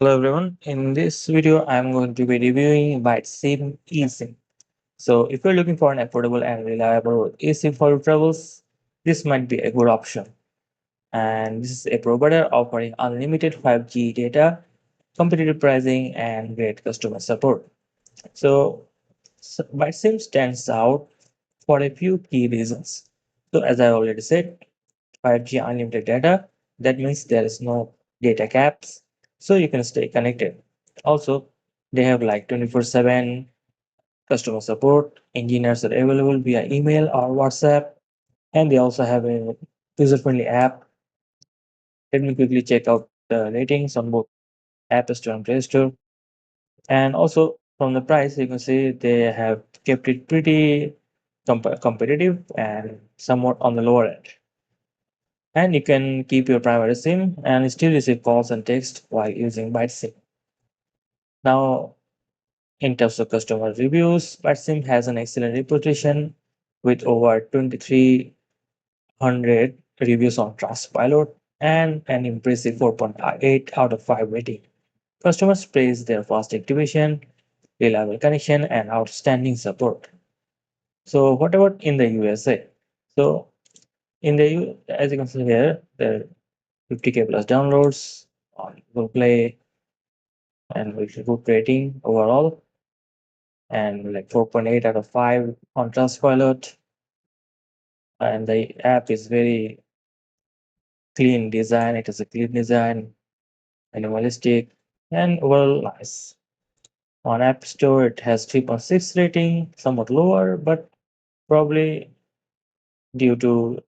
Hello everyone. In this video, I'm going to be reviewing ByteSim eSIM. So if you're looking for an affordable and reliable eSIM for your travels, this might be a good option. And this is a provider offering unlimited 5G data, competitive pricing, and great customer support. So ByteSim stands out for a few key reasons. So as I already said, 5G unlimited data. That means there is no data caps, so you can stay connected. Also, they have like 24/7 customer support. Engineers are available via email or WhatsApp, and they also have a user-friendly app. Let me quickly check out the ratings on both App Store and Play Store. And also from the price, you can see they have kept it pretty competitive and somewhat on the lower end. And you can keep your primary SIM and still receive calls and text while using ByteSim. Now, in terms of customer reviews, ByteSim has an excellent reputation with over 2,300 reviews on Trustpilot and an impressive 4.8 out of 5 rating. Customers praise their fast activation, reliable connection, and outstanding support. So, what about in the USA? So, as you can see here, there are 50K plus downloads on Google Play and with good rating overall, and like 4.8 out of 5 on Trustpilot. And the app is very clean design. It has a clean design, minimalistic, and overall nice. On App Store, it has 3.6 rating, somewhat lower, but probably due to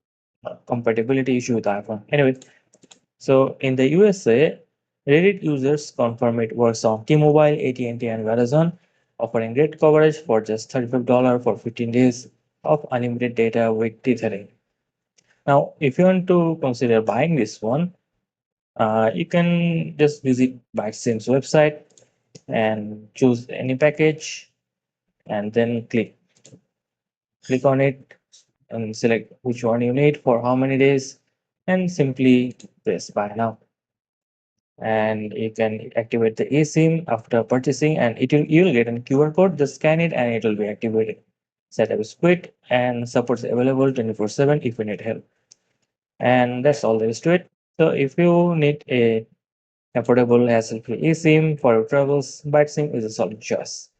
compatibility issue with iPhone. Anyway, so in the USA, Reddit users confirm it works on T-Mobile, AT&T, and Verizon, offering great coverage for just $35 for 15 days of unlimited data with tethering. Now, if you want to consider buying this one, you can just visit ByteSim's website and choose any package, and then click on it and select which one you need for how many days, and simply press buy now. And you can activate the eSIM after purchasing, and you'll get a QR code. Just scan it and it will be activated. Setup is quick and supports available 24/7 if you need help. And that's all there is to it. So if you need a affordable hassle-free eSIM for your travels, ByteSim is a solid choice.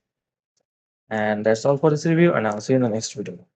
And that's all for this review, and I'll see you in the next video.